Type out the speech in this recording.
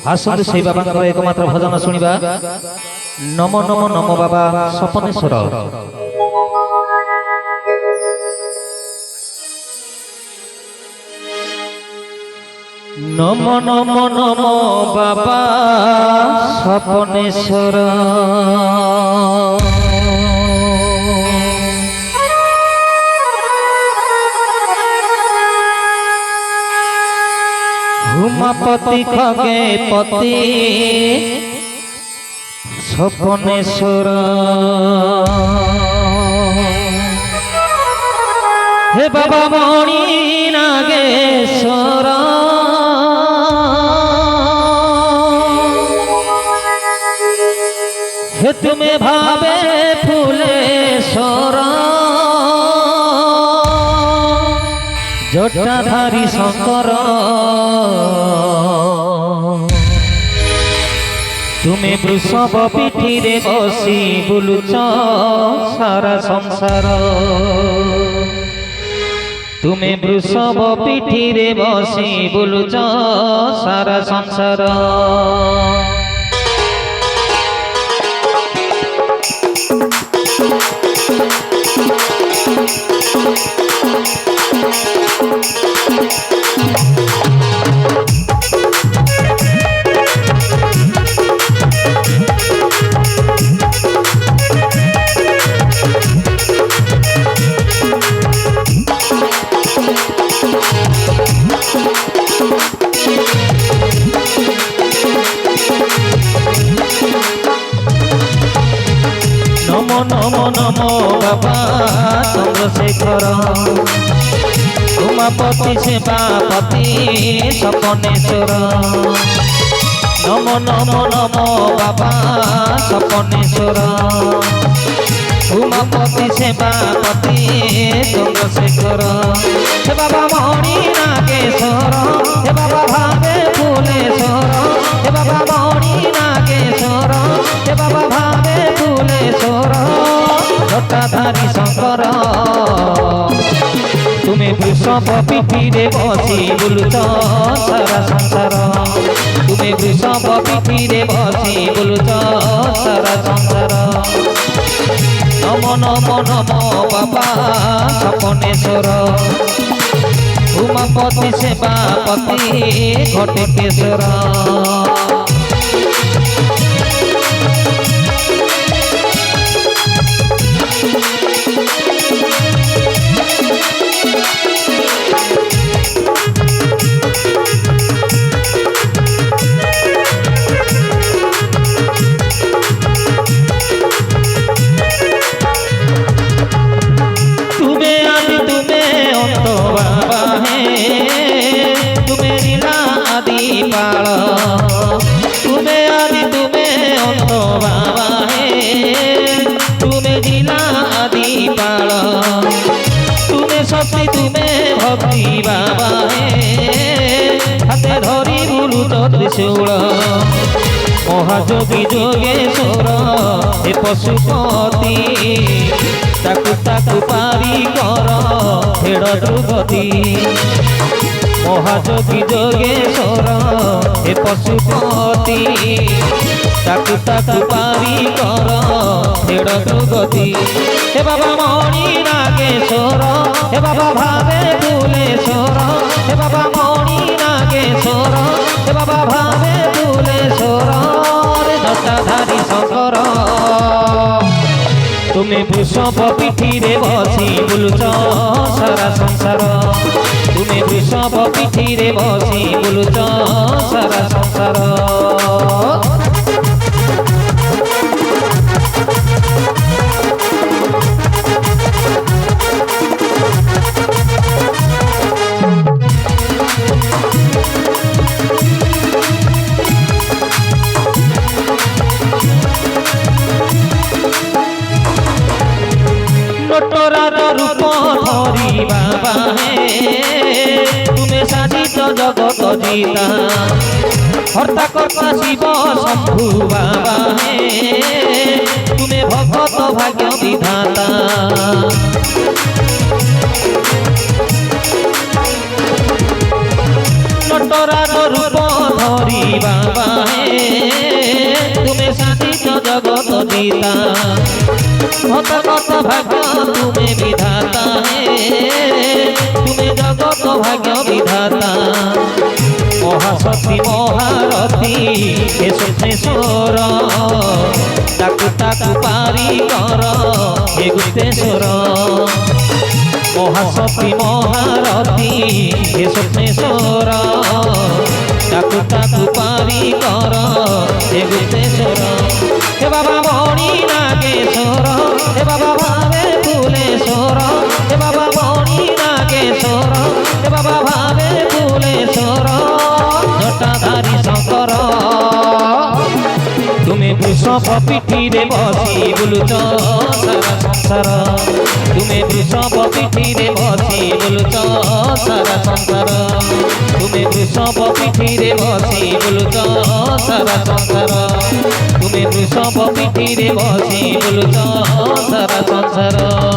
आसतु से बाबा एकमात्र भजन शुणा नमो नमो नमो बाबा सपनेश्वर। नमो नमो नमो बाबा सपनेश्वर। उमापति खगे पति सपनेश्वर। हे बाबा मणि नागेश्वर। हे तुम्हें भावे फूलेश्वर। जटाधारी शंकर तुम्हें वृषभ पिठी रे बसी बुलुच सारा संसार। तुम्हें वृषभ पिठी रे बसी बुलुच सारा संसार। नमो नमो नमो बाबा चंद्रशेखर। उमापति सेवापति सपनेश्वर। नमो नमो नमो बाबा सपनेश्वर। उमापति सेवापति चंद्रशेखर। हे बाबा मणि नागेश्वर। हे बाबा भावे फूलेश्वर। हे बाबा मणि नागेश्वर। हे बाबा भावे फूलेश्वर। जटाधारी शंकर तुम्हें वृषभ पिठी रे बसी बुलुच सारा संसार। तुम्हें वृषभ पिठी रे बसी बुलुच सारा संसार। नमो नमो नमो बाबा सपनेश्वर। उमापति सेवापति घटकेश्वर। तुम्हें आदि तुम्हें अंत बाबा है। तुम्हें जिला आदि पाल। तुम्हें शक्ति तुम्हें भक्ति बाबा है। हाथे धरी बुलुच त्रिशूल। महायोगी जोगेश्वर हे पशुपति। ताकु ताकु पारी कर हेड़ दुर्गति। महायोगी जोगेश्वर हे पशुपति। ताकु ताकु पारी कर हेड़ दुर्गति। हे बाबा मणि नागेश्वर। हे बाबा भावे फूलेश्वर। हे बाबा मणि नागेश्वर। हे बाबा भावे फूलेश्वर। जटाधारी शंकर तुम्हें वृषभ पिठी रे बसी बुलुच सारा संसार। तुम्हें वृषभ पिठी रे बसी बुलुच सारा संसार। रूप धरी बाबा है। तुम्हें साजित जगत जीता। हर्ता कर्ता शिव शंभु बाबा है। तुम्हें भगत भाग्य विधाता। नटराज रूप धरी बाबा हे तुम्हें साधित जगत जीता कत कत भाग्य तुम्हें विधाता है तुम्हें जगत भाग्य विधाता महाशक्ति महारथी हे सुखेश्वर ताकु ताकु पारी कर हे गुप्तेश्वर महाशक्ति महारथी हे सुखेश्वर ताकु ताकु पारी कर हे गुप्तेश्वर हे बाबा मणि नागेश्वर हे बाबा भावे फुलेश्वर हे बाबा मणि नागेश्वर हे बाबा भावे फुलेश्वर जटाधारी शंकर तुम्हें वृषभ पिठी रे बसी बुलुच सारा संसार तुम्हें वृषभ पिठी रे बसी बुलुच सारा संसार तुम्हें वृषभ पिठी रे बसी बुलुच सारा संसार तुम्हें वृषभ पिठी रे बसी बुलुच सारा संसार।